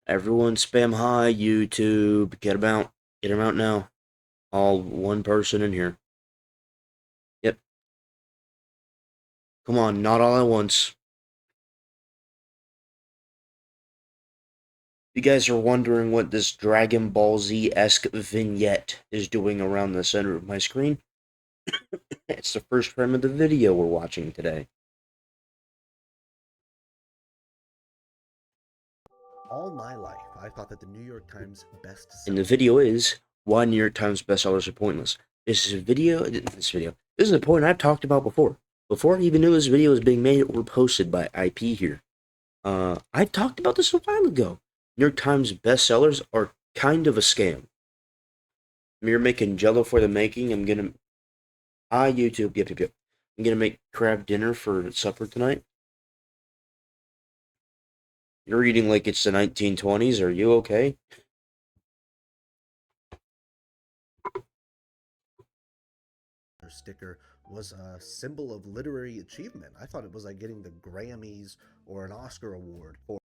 Everyone spam hi, YouTube. Get 'em out. Get 'em out now. All one person in here. Yep. Come on, not all at once. You guys are wondering what this Dragon Ball Z-esque vignette is doing around the center of my screen. It's the first frame of the video we're watching today. All my life, I thought that the New York Times And the bestseller. video is why New York Times bestsellers are pointless. This is a point I've talked about before. Before I even knew this video was being made or posted by IP here. I talked about this a while ago. New York Times bestsellers are kind of a scam. You're making Jello for the making. YouTube. Yep. I'm gonna make crab dinner for supper tonight. You're eating like it's the 1920s. Are you okay? Sticker was a symbol of literary achievement. I thought it was like getting the Grammys or an Oscar award for.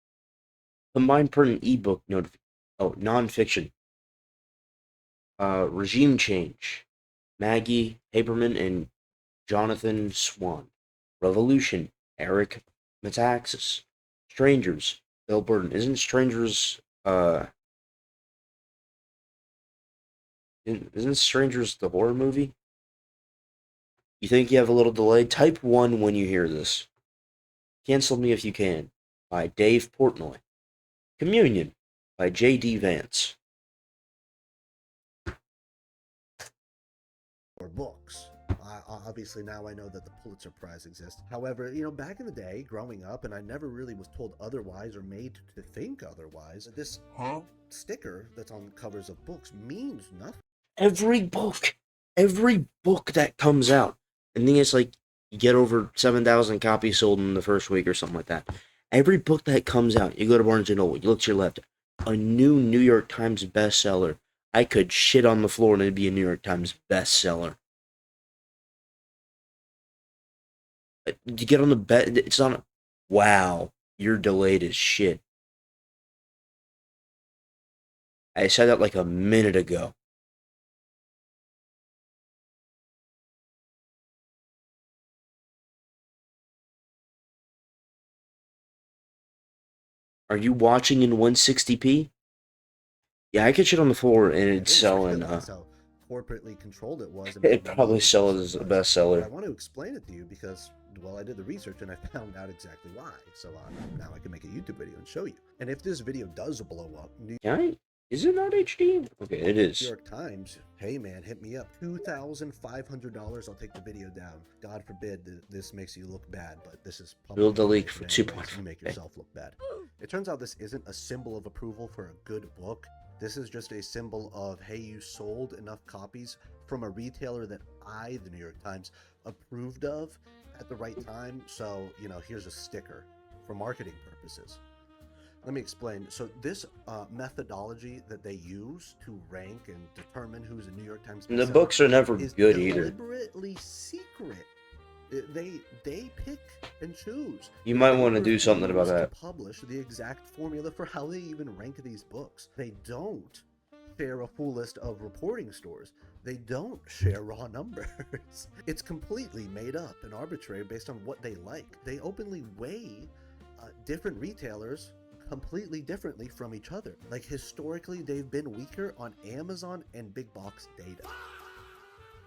Combined print and ebook nonfiction. Regime Change. Maggie Haberman and Jonathan Swan. Revolution. Eric Metaxas. Strangers. Bill Burton. Isn't Strangers the horror movie? You think you have a little delay? Type 1 when you hear this. Cancel Me If You Can by Dave Portnoy. Communion by J.D. Vance. Or books. Obviously, now I know that the Pulitzer Prize exists. However, back in the day, growing up, and I never really was told otherwise or made to think otherwise, this sticker that's on covers of books means nothing. Every book that comes out, and then it's like you get over 7,000 copies sold in the first week or something like that. Every book that comes out, you go to Barnes and Noble, you look to your left, a new New York Times bestseller. I could shit on the floor and it'd be a New York Times bestseller. You get on the bet, it's on. Wow, you're delayed as shit. I said that like a minute ago. Are you watching in 160p? Yeah, I could shit on the floor and it'd I didn't sell in. realize how corporately controlled it was and made It'd probably millions sell of it as a buzz. But I bestseller. want to explain it to you because, well, I did the research and I found out exactly why. So now I can make a YouTube video and show you. And if this video does blow up, New Can I? Is it not HD? Okay, it is. York Times, hey man, hit me up. $2,500, I'll take the video down. God forbid this makes you look bad, but this is Build public the leak for information anyways. You 2.5. make yourself look bad. It turns out this isn't a symbol of approval for a good book. This is just a symbol of, hey, you sold enough copies from a retailer that I, the New York Times, approved of at the right time. So, here's a sticker for marketing purposes. Let me explain. So this methodology that they use to rank and determine who's a New York Times And the bestseller books are never is good either. deliberately secret. They pick and choose. You might They want to do something about refuse to that. publish the exact formula for how they even rank these books. They don't share a full list of reporting stores. They don't share raw numbers. It's completely made up and arbitrary based on what they like. They openly weigh different retailers completely differently from each other. Like historically, they've been weaker on Amazon and big box data.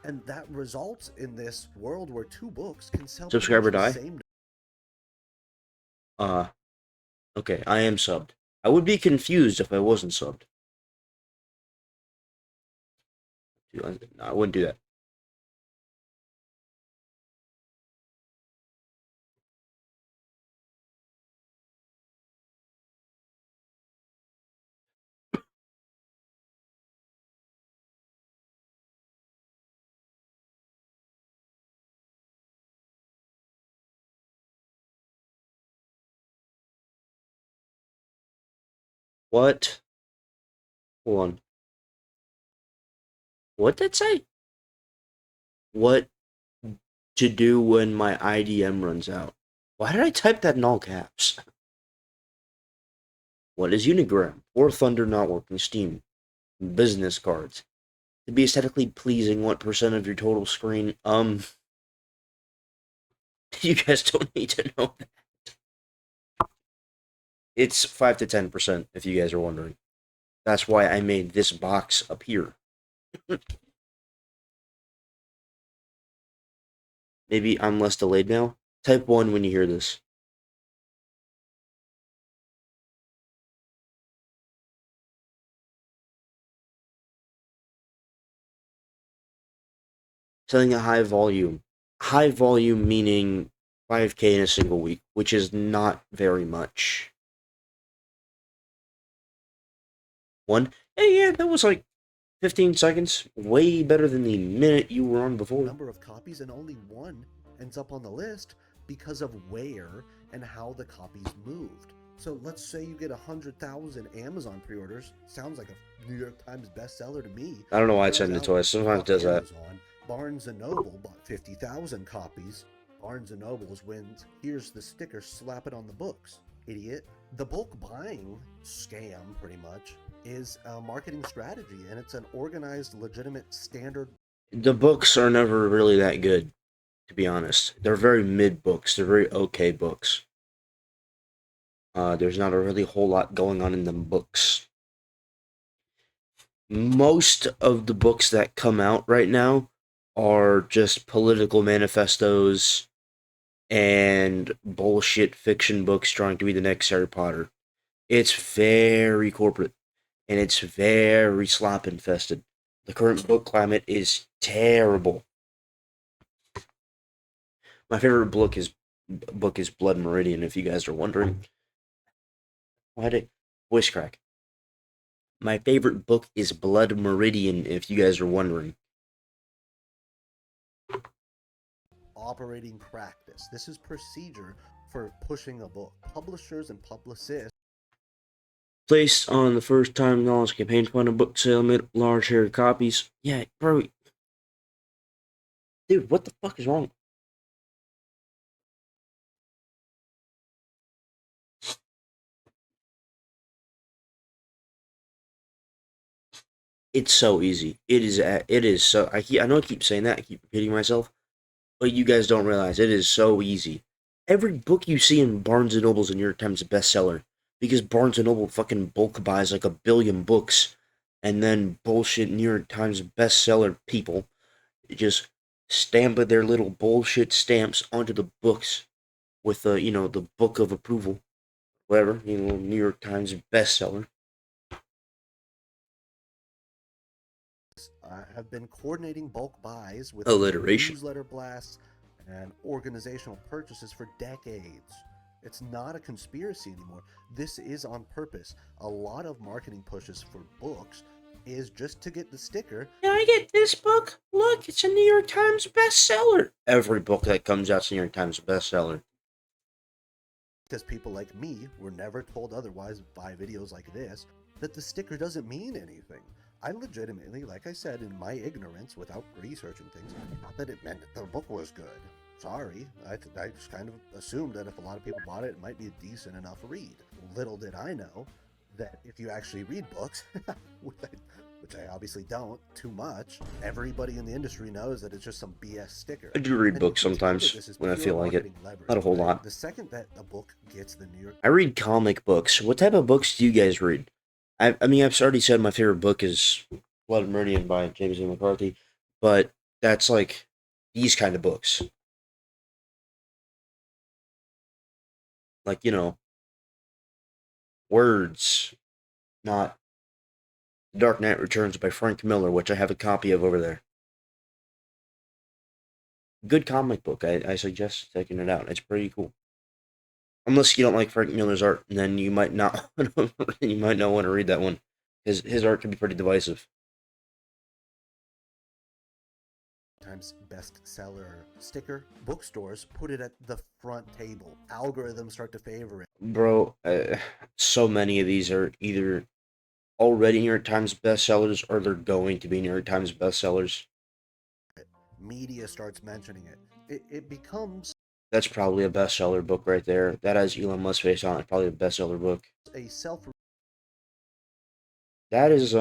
And that results in this world where two books can sell pretty much Subscriber the die? same. Okay, I am subbed. I would be confused if I wasn't subbed. I wouldn't do that. What? Hold on. What did it say? What to do when my IDM runs out? Why did I type that in all caps? What is Unigram? War Thunder not working Steam. Business cards. To be aesthetically pleasing, what percent of your total screen? You guys don't need to know that. It's 5 to 10%, if you guys are wondering. That's why I made this box appear. Maybe I'm less delayed now. Type 1 when you hear this. Selling at high volume. High volume meaning 5K in a single week, which is not very much. One? Hey, yeah, that was like 15 seconds. Way better than the minute you were on before. Number of copies, and only one ends up on the list because of where and how the copies moved. So let's say you get 100,000 Amazon pre-orders. Sounds like a New York Times bestseller to me. I don't know why I send it twice. Sometimes it does that. Amazon, Barnes & Noble bought 50,000 copies. Barnes & Noble's wins. Here's the sticker, slap it on the books. Idiot. The bulk buying scam, pretty much, is a marketing strategy, and it's an organized, legitimate, standard. The books are never really that good, to be honest. They're very mid books. They're very okay books. There's not a really whole lot going on in them books. Most of the books that come out right now are just political manifestos and bullshit fiction books trying to be the next Harry Potter. It's very corporate, and it's very slop infested. The current book climate is terrible. My favorite book is Blood Meridian, if you guys are wondering. Why did voice crack? My favorite book is Blood Meridian, if you guys are wondering. Operating practice. This is procedure for pushing a book. Publishers and publicists. Placed on the first time knowledge campaign fund a book sale made large share of copies. Yeah, bro. Dude, what the fuck is wrong? It's so easy. It is so. I know I keep saying that. I keep repeating myself, but you guys don't realize it is so easy. Every book you see in Barnes and Noble's a New York Times bestseller because Barnes and Noble fucking bulk buys like 1 billion books, and then bullshit New York Times bestseller people just stamp their little bullshit stamps onto the books with the the book of approval, whatever, New York Times bestseller. Have been coordinating bulk buys with Alliteration. newsletter blasts and organizational purchases for decades. It's not a conspiracy anymore. This is on purpose. A lot of marketing pushes for books is just to get the sticker. Can I get this book? Look, it's a New York Times bestseller. Every book that comes out's a New York Times bestseller. Because people like me were never told otherwise by videos like this, that the sticker doesn't mean anything. I legitimately, like I said, in my ignorance, without researching things, thought that it meant that the book was good. Sorry, I just kind of assumed that if a lot of people bought it, it might be a decent enough read. Little did I know that if you actually read books, which I obviously don't too much, everybody in the industry knows that it's just some BS sticker. I do read books sometimes when I feel like it. Not a whole lot. The second that a book gets the New York... I read comic books. What type of books do you guys read? I mean, I've already said my favorite book is Blood Meridian by James A. McCarthy, but that's like these kind of books. Like, words, not Dark Knight Returns by Frank Miller, which I have a copy of over there. Good comic book. I suggest checking it out. It's pretty cool. Unless you don't like Frank Miller's art, then you might not want to read that one. His art can be pretty divisive. Times bestseller sticker. Bookstores put it at the front table. Algorithms start to favor it. Bro, so many of these are either already New York Times bestsellers or they're going to be New York Times bestsellers. Media starts mentioning it. It becomes... That's probably a bestseller book right there. That has Elon Musk's face on it. Probably a bestseller book. a self That is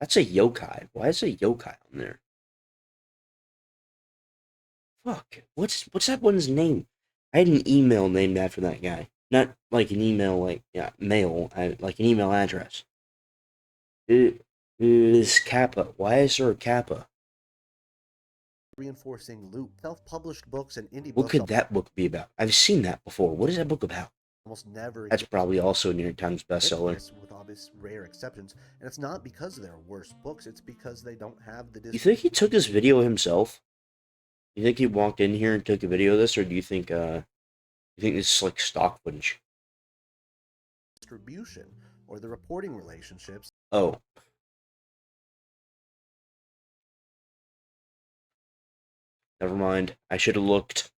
that's a yokai. Why is a yokai on there? Fuck. What's that one's name? I had an email named after that guy. Not like an email like yeah, mail, like an email address. This Kappa. Why is there a Kappa? Reinforcing loop. Self-published books and indie What books could that book be about? I've seen that before. What is that book about? almost never That's hit probably also a New York Times bestseller. this, with obvious rare exceptions. And it's not because they're worse books, it's because they don't have the You think he took this video himself? You think he walked in here and took a video of this, or do you think this is like stock footage? distribution or the reporting relationships. Oh, never mind. I should have looked.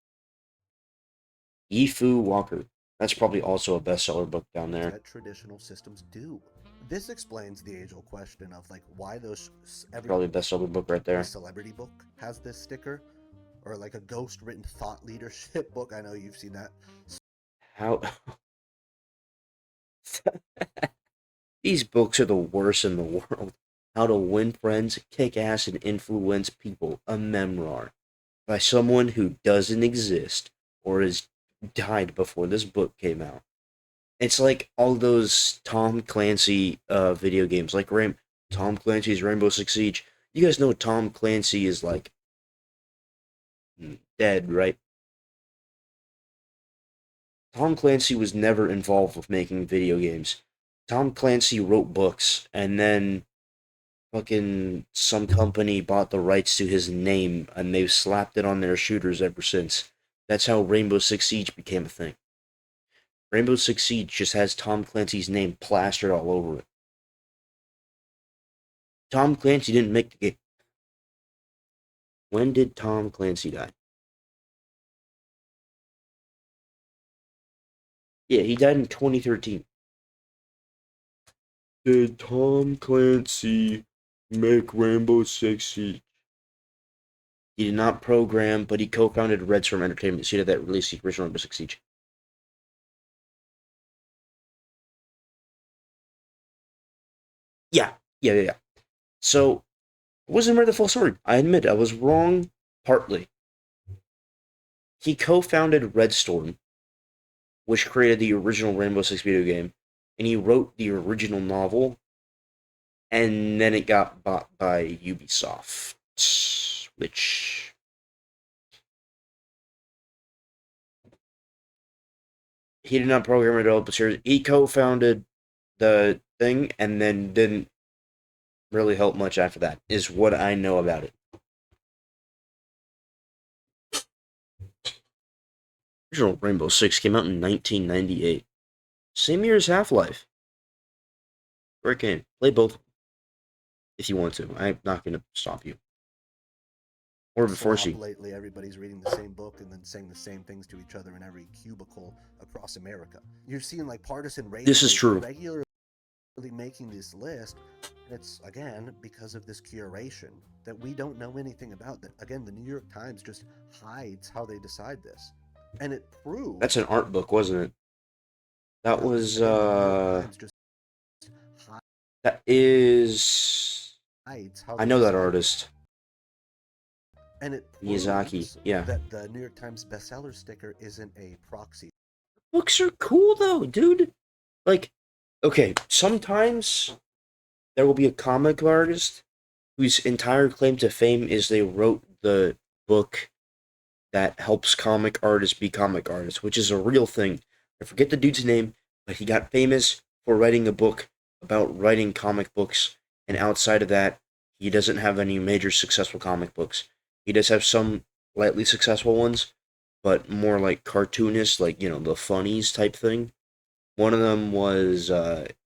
Yifu Walker. That's probably also a bestseller book down there. That traditional systems do. This explains the age-old question of like why those every Probably a bestseller book right there. celebrity book has this sticker, or like a ghost written thought leadership book. I know you've seen that. How these books are the worst in the world. How to Win Friends, Kick Ass, and Influence People. A memoir by someone who doesn't exist or has died before this book came out. It's like all those Tom Clancy video games, like Tom Clancy's Rainbow Six Siege. You guys know Tom Clancy is like dead, right? Tom Clancy was never involved with making video games. Tom Clancy wrote books, and then fucking some company bought the rights to his name, and they've slapped it on their shooters ever since. That's how Rainbow Six Siege became a thing. Rainbow Six Siege just has Tom Clancy's name plastered all over it. Tom Clancy didn't make the game. When did Tom Clancy die? Yeah, he died in 2013. Did Tom Clancy make Rainbow Six Siege? He did not program, but he co-founded Red Storm Entertainment. So he did that release the original Rainbow Six Siege. Yeah. So, I wasn't read the full story. I admit I was wrong partly. He co-founded Red Storm, which created the original Rainbow Six video game, and he wrote the original novel, and then it got bought by Ubisoft, which he did not program or develop the series. He co-founded the thing, and then didn't really help much after that, is what I know about it. Original Rainbow Six came out in 1998. Same year as Half-Life. Great game. Play both if you want to. I'm not going to stop you. Or force you. Lately, everybody's reading the same book and then saying the same things to each other in every cubicle across America. You're seeing like partisan race. This is true. Regularly making this list. It's again because of this curation that we don't know anything about. That again, the New York Times just hides how they decide this, and it proves. That's an art book, wasn't it? That was that is. I know that artist. And it Miyazaki, yeah. That the New York Times bestseller sticker isn't a proxy. Books are cool though, dude. Like, okay, sometimes there will be a comic artist whose entire claim to fame is they wrote the book that helps comic artists be comic artists, which is a real thing. I forget the dude's name, but he got famous for writing a book about writing comic books, and outside of that, he doesn't have any major successful comic books. He does have some lightly successful ones, but more like cartoonists, like, you know, the funnies type thing. One of them was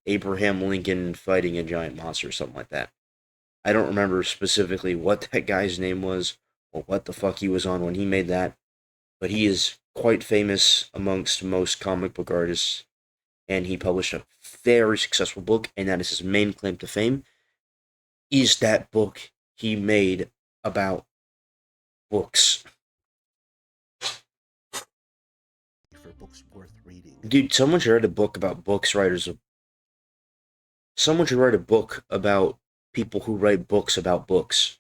Abraham Lincoln fighting a giant monster or something like that. I don't remember specifically what that guy's name was or what the fuck he was on when he made that, but he is quite famous amongst most comic book artists, and he published a very successful book, and that is his main claim to fame, is that book he made about books. For books worth reading. Dude, someone should write a book about books writers someone should write a book about people who write books about books.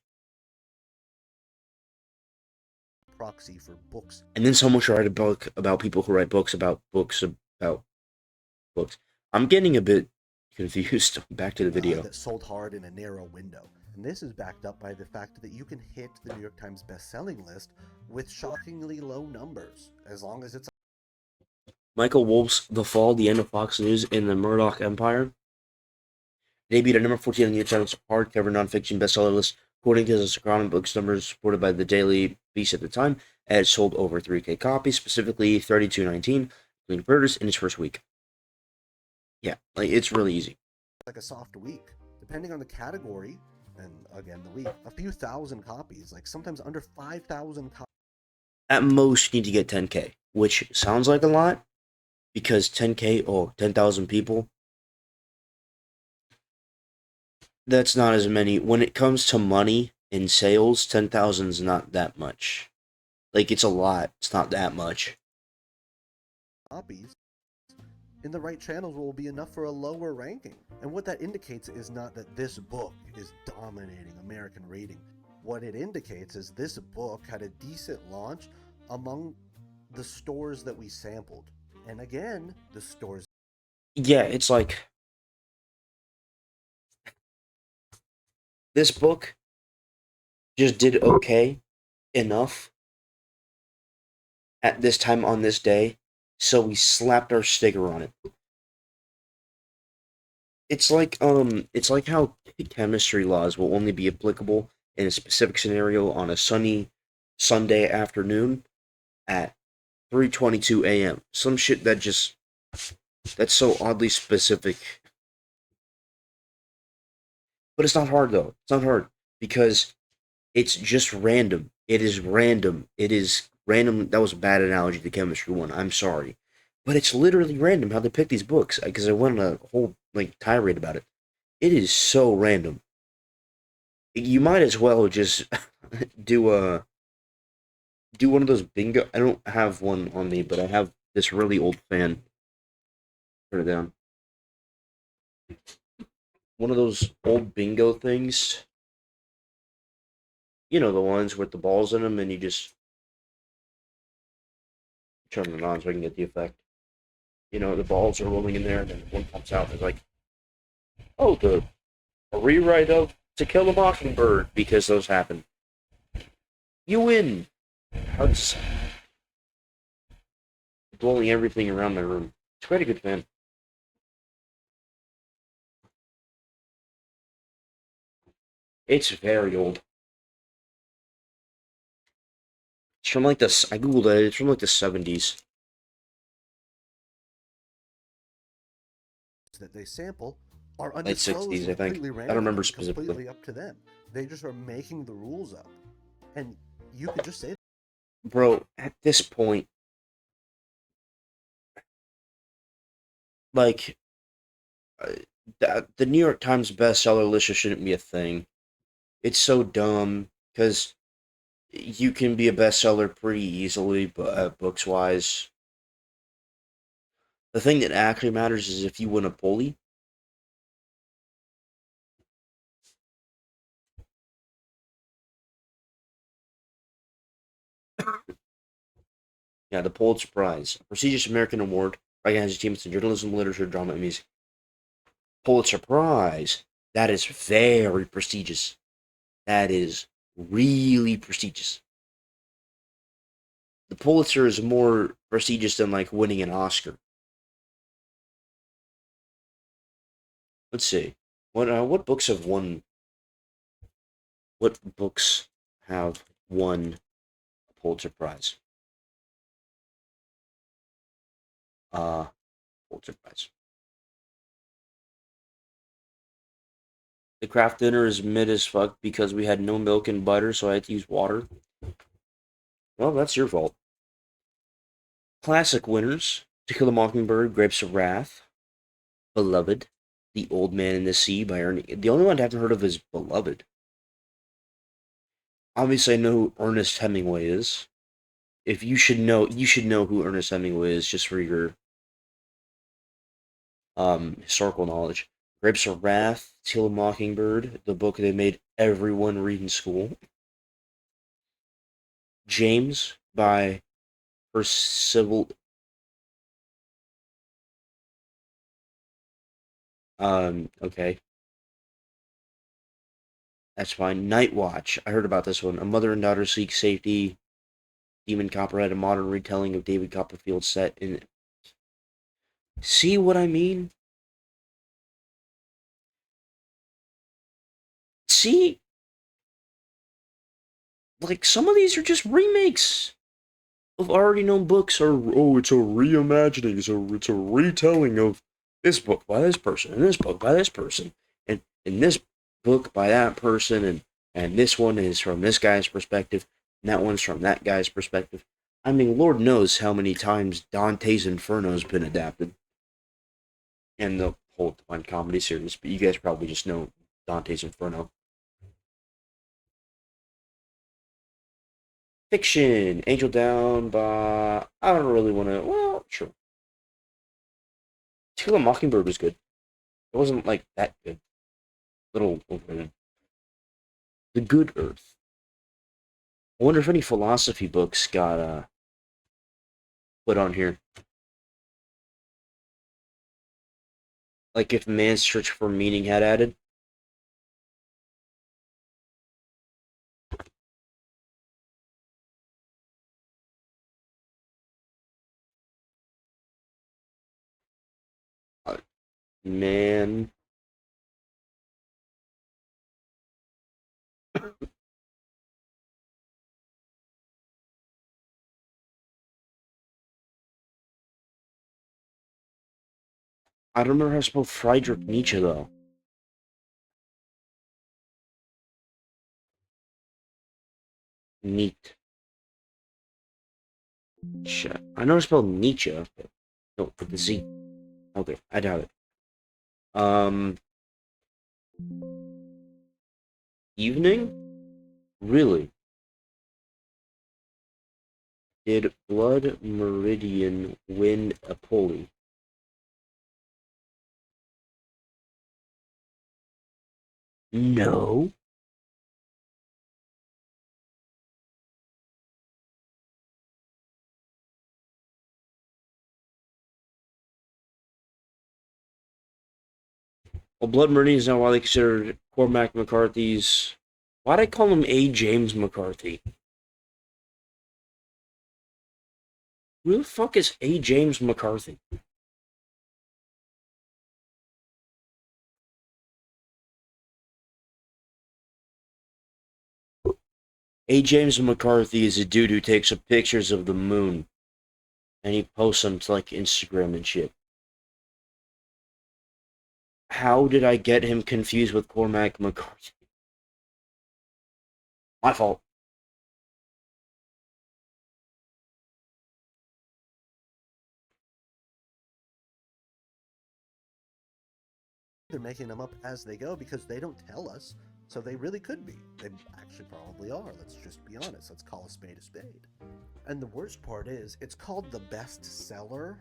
Proxy for books. And then someone should write a book about people who write books about books about books. I'm getting a bit confused. Back to the video. That sold hard in a narrow window. And this is backed up by the fact that you can hit the New York Times best-selling list with shockingly low numbers, as long as it's Michael Wolff's The Fall, The End of Fox News, and the Murdoch Empire debuted at number 14 on the New York Times hardcover nonfiction bestseller list, according to the Socratic Books numbers reported by the Daily Beast at the time, and it sold over 3K copies, specifically 3219, including pre-orders in its first week. Yeah, like, it's really easy. like a soft week. Depending on the category, and again the week, a few thousand copies, like sometimes under 5,000 copies. At most, you need to get 10K, which sounds like a lot, because 10K, 10,000 people, that's not as many. When it comes to money in sales, 10,000 is not that much. Like, it's a lot. It's not that much. Copies in the right channels will be enough for a lower ranking. And what that indicates is not that this book is dominating American reading. What it indicates is this book had a decent launch among the stores that we sampled. And again, the stores. Yeah, it's like, this book just did okay enough at this time on this day, so we slapped our sticker on it. It's like how chemistry laws will only be applicable in a specific scenario on a sunny Sunday afternoon at 3:22 a.m. Some shit that's so oddly specific. But it's not hard though. It's not hard because it's just random. It is random. It is random. That was a bad analogy, the chemistry one. I'm sorry. But it's literally random how they pick these books, because I went on a whole tirade about it. It is so random. You might as well just do one of those bingo. I don't have one on me, but I have this really old fan. Turn it down. One of those old bingo things. You know, the ones with the balls in them, and you just turn it on so I can get the effect. You know, the balls are rolling in there, and then one pops out, and it's like, oh, a rewrite of To Kill a Mockingbird, because those happen. You win! Hugs. Blowing everything around my room. It's quite a good fan. It's very old. It's from like I googled it, it's from like the 70s. That they sample are Late undisclosed, 60s, I think. completely I don't random, remember and specifically. completely up to them. They just are making the rules up, and you could just say, Bro, at this point, like, the New York Times bestseller list just shouldn't be a thing. It's so dumb, because you can be a bestseller pretty easily, but books wise. The thing that actually matters is if you win a Pully. Yeah, the Pulitzer Prize, a prestigious American award, recognizes achievements in journalism, literature, drama, and music. Pulitzer Prize, that is very prestigious. That is really prestigious. The Pulitzer is more prestigious than like winning an Oscar. Let's see. What books have won? What books have won a Pulitzer Prize? Pulitzer Prize. The Kraft dinner is mid as fuck because we had no milk and butter, so I had to use water. Well, that's your fault. Classic winners: To Kill a Mockingbird, Grapes of Wrath, Beloved, The Old Man in the Sea by Ernie. The only one I haven't heard of is Beloved. Obviously, I know who Ernest Hemingway is. If you should know who Ernest Hemingway is just for your historical knowledge. Grapes of Wrath, Till a Mockingbird, the book they made everyone read in school. James by Percival. Okay, that's fine. Night Watch. I heard about this one. A mother and daughter seek safety. Demon Copperhead, a modern retelling of David Copperfield set in. See what I mean? See, like some of these are just remakes of already known books, or oh, it's a reimagining, so it's a retelling of this book by this person, and this book by this person, and this book by that person, and this one is from this guy's perspective, and that one's from that guy's perspective. I mean, Lord knows how many times Dante's Inferno has been adapted, and the whole Divine Comedy series. But you guys probably just know Dante's Inferno. Fiction, Angel Down by. I don't really want to. Well, sure. To Kill a Mockingbird was good. It wasn't like that good. Little overrated. The Good Earth. I wonder if any philosophy books got put on here. Like if Man's Search for Meaning had added. Man. I don't remember how to spell Friedrich Nietzsche though. Neat. Shit. I know how to spell Nietzsche. But no, with the Z. Okay, I doubt it. Evening? Really? Did Blood Meridian win a pulley? No. Well, Blood Meridian is now widely considered Cormac McCarthy's. Why'd I call him A. James McCarthy? Who the fuck is A. James McCarthy? A. James McCarthy is a dude who takes up pictures of the moon and he posts them to like Instagram and shit. How did I get him confused with Cormac McCarthy? My fault. They're making them up as they go because they don't tell us, so they really could be. They actually probably are. Let's just be honest. Let's call a spade a spade. And the worst part is, it's called the bestseller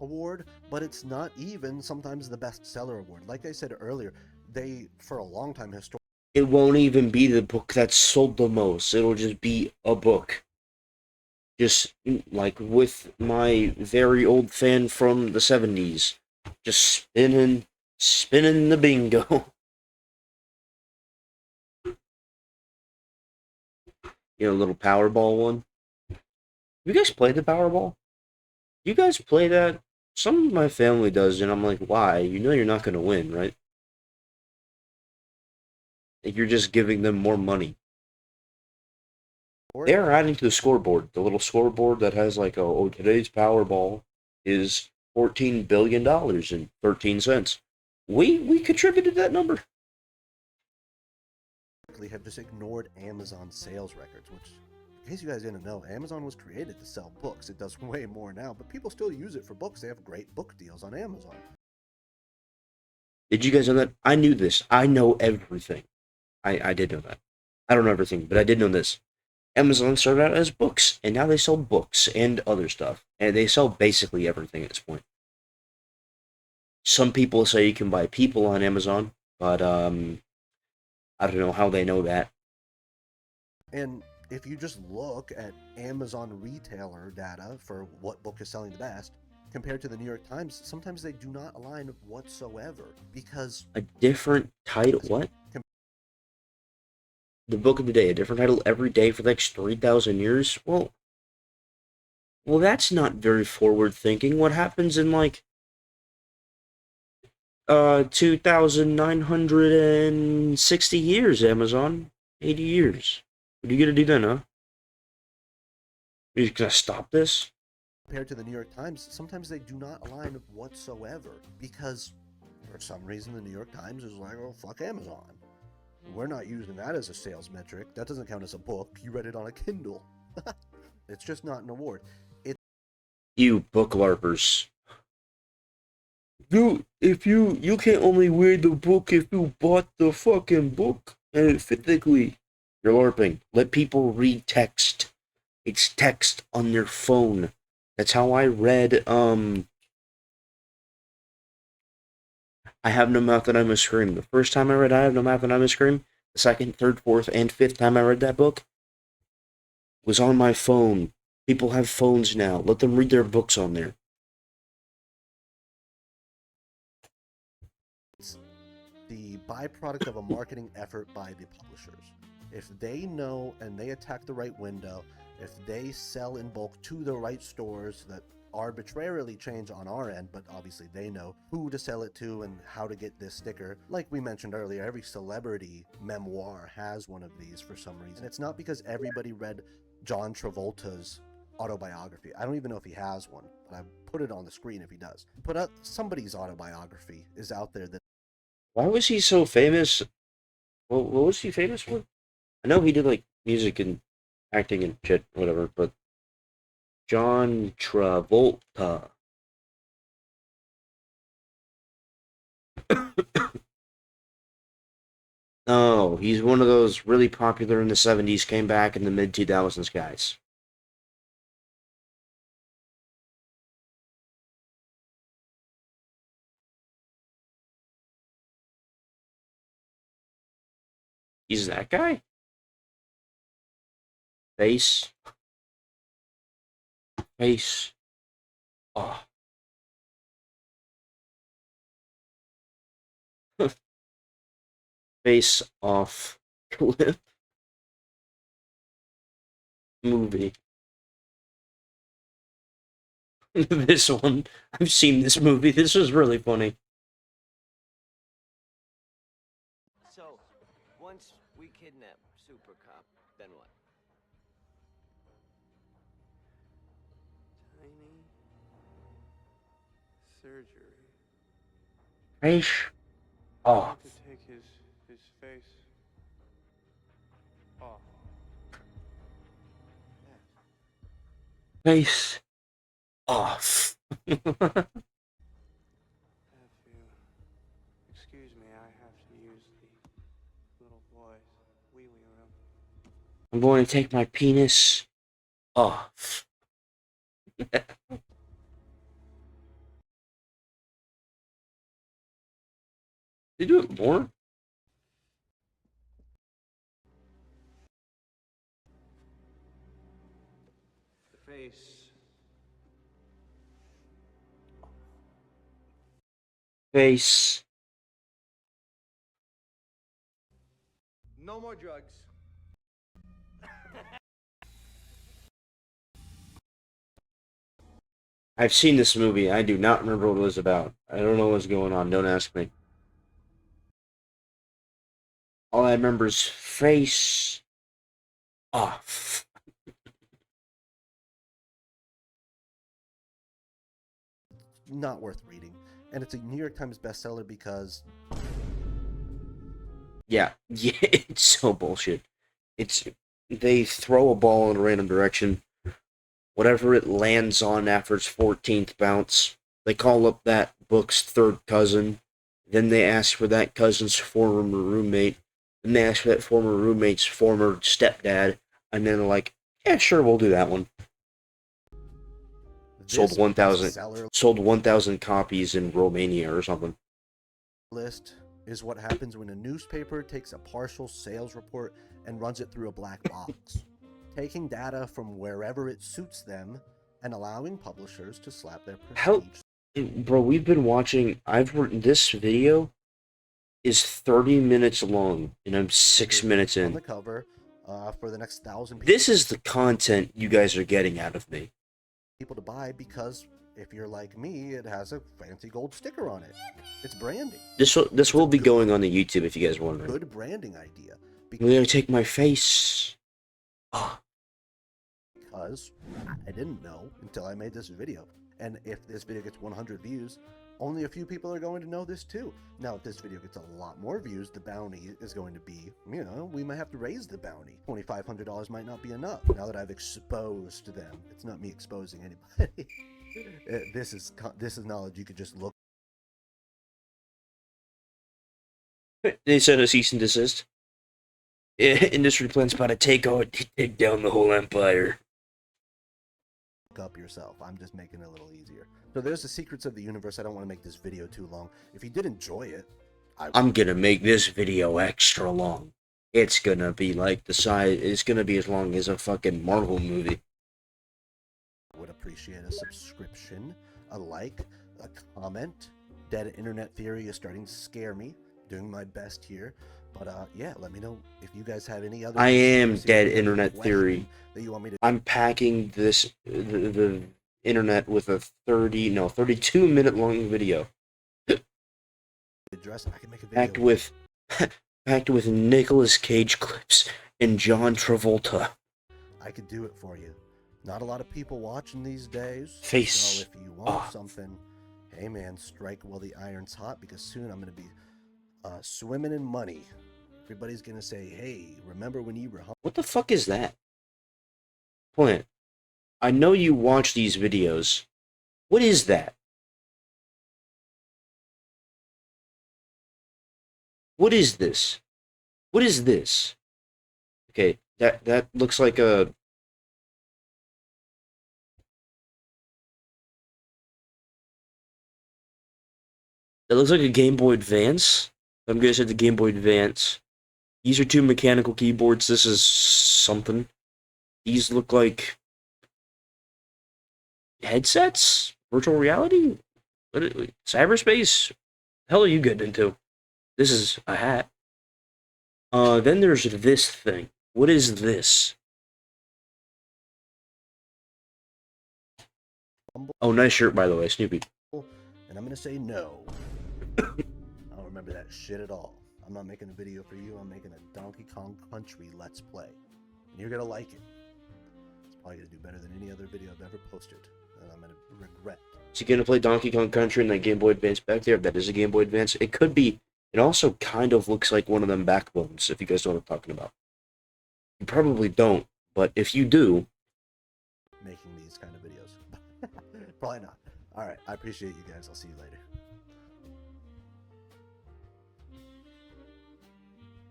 award, but it's not even sometimes the bestseller award. Like I said earlier, they, for a long time, historically, It won't even be the book that sold the most. It'll just be a book. Just like with my very old fan from the 70s. Just spinning the bingo. You know, little Powerball one. You guys play the Powerball? You guys play that? Some of my family does, and I'm like, why? You know you're not going to win, right? Like you're just giving them more money. They're adding to the scoreboard. The little scoreboard that has like, oh, today's Powerball is $14 billion and 13 cents. We contributed that number. have just ignored Amazon sales records, which, in case you guys didn't know, Amazon was created to sell books. It does way more now, but people still use it for books. They have great book deals on Amazon. Did you guys know that? I knew this. I know everything. I did know that. I don't know everything, but I did know this. Amazon started out as books, and now they sell books and other stuff. And they sell basically everything at this point. Some people say you can buy people on Amazon, but I don't know how they know that. And if you just look at Amazon retailer data for what book is selling the best, compared to the New York Times, sometimes they do not align whatsoever because A different title, what? com- The book of the day, a different title every day for the next 3,000 years? Well, that's not very forward thinking. What happens in like 2,960 years, Amazon? 80 years. What are you gonna do then, huh? Are you gonna stop this? compared to the New York Times, sometimes they do not align whatsoever because for some reason the New York Times is like, oh, fuck Amazon. We're not using that as a sales metric. That doesn't count as a book. You read it on a Kindle. It's just not an award. You book larpers. You can't only read the book if you bought the fucking book and it physically. You're LARPing. Let people read text. It's text on their phone. That's how I read, I Have No Mouth and I Must Scream. The first time I read I Have No Mouth and I Must Scream, the second, third, fourth, and fifth time I read that book was on my phone. People have phones now. Let them read their books on there. It's the byproduct of a marketing effort by the publishers. If they know and they attack the right window, if they sell in bulk to the right stores that arbitrarily change on our end, but obviously they know who to sell it to and how to get this sticker. Like we mentioned earlier, every celebrity memoir has one of these for some reason. It's not because everybody read John Travolta's autobiography. I don't even know if he has one, but I put it on the screen if he does. But somebody's autobiography is out there that Why was he so famous? Well, what was he famous for? I know he did like music and acting and shit, whatever, but John Travolta. Oh, he's one of those really popular in the 70s, came back in the mid 2000s guys. He's that guy? Face. Face. Oh. Face off clip movie. This one. I've seen this movie. This was really funny. So, once we kidnap Super Cop, then what? Tiny surgery. Face I off. need to take his face off. Face off. Have you excuse me? I have to use the little boy's wee-wee room. I'm going to take my penis off. They do it more? Face. Face. No more drugs. I've seen this movie. I do not remember what it was about. I don't know what's going on. Don't ask me. All I remember is face off. not worth reading. And it's a New York Times bestseller because Yeah, yeah, it's so bullshit. It's they throw a ball in a random direction. Whatever it lands on after its 14th bounce, they call up that book's third cousin. Then they ask for that cousin's former roommate. Then they ask for that former roommate's former stepdad. And then they're like, yeah, sure, we'll do that one. sold This 1,000 bestseller sold 1,000 copies in Romania or something. list is what happens when a newspaper takes a partial sales report and runs it through a black box, taking data from wherever it suits them and allowing publishers to slap their How, prestige. bro? We've been watching. This video is 30 minutes long, and I'm 6 minutes on in. the cover for the next 1,000 people. This is the content you guys are getting out of me. People to buy because if you're like me, it has a fancy gold sticker on it. It's branding. This will be going on the YouTube if you guys are wondering. Good branding idea. We're gonna take my face. Ah. Because I didn't know until I made this video. And if this video gets 100 views, only a few people are going to know this too. Now, if this video gets a lot more views, the bounty is going to be, you know, we might have to raise the bounty. $2,500 might not be enough. Now that I've exposed them, it's not me exposing anybody. This is knowledge you could just look. They sent a cease and desist. Industry plans about to take down the whole empire. Up yourself. I'm just making it a little easier. So there's the secrets of the universe. I don't want to make this video too long. If you did enjoy it, I'm gonna make this video extra long. It's gonna be like the size. It's gonna be as long as a fucking Marvel movie. would appreciate a subscription, a like, a comment. Dead internet theory is starting to scare me. Doing my best here. But yeah, let me know if you guys have any other. I am dead internet theory. That you want me to. I'm packing the internet with a 32 minute long video. Address. I can make a video. Packed with Nicolas Cage clips and John Travolta. I could do it for you. Not a lot of people watching these days. Face So if you want off. something, hey man, strike while the iron's hot because soon I'm gonna be swimming in money. Everybody's gonna say, "Hey, remember when you were home?" What the fuck is that? Plant. I know you watch these videos. What is that? What is this? What is this? Okay, that looks like a... That looks like a Game Boy Advance. I'm gonna say the Game Boy Advance. These are two mechanical keyboards. This is something. These look like headsets? Virtual reality? Cyberspace? The hell are you getting into? This is a hat. Then there's this thing. What is this? Oh, nice shirt, by the way, Snoopy. And I'm gonna say no. I don't remember that shit at all. I'm not making a video for you. I'm making a Donkey Kong Country Let's Play. And you're gonna like it. It's probably gonna do better than any other video I've ever posted. And I'm gonna regret. Is he gonna play Donkey Kong Country in that Game Boy Advance back there? If that is a Game Boy Advance, it could be. It also kind of looks like one of them backbones, if you guys know what I'm talking about. You probably don't, but if you do... Making these kind of videos. Probably not. Alright, I appreciate you guys. I'll see you later.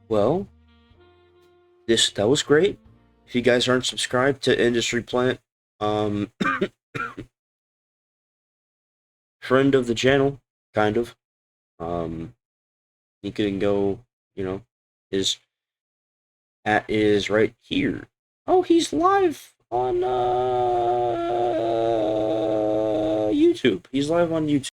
Well, that was great. If you guys aren't subscribed to Industry Plant, friend of the channel, kind of. You can go, his at is right here. Oh, he's live on YouTube. He's live on YouTube.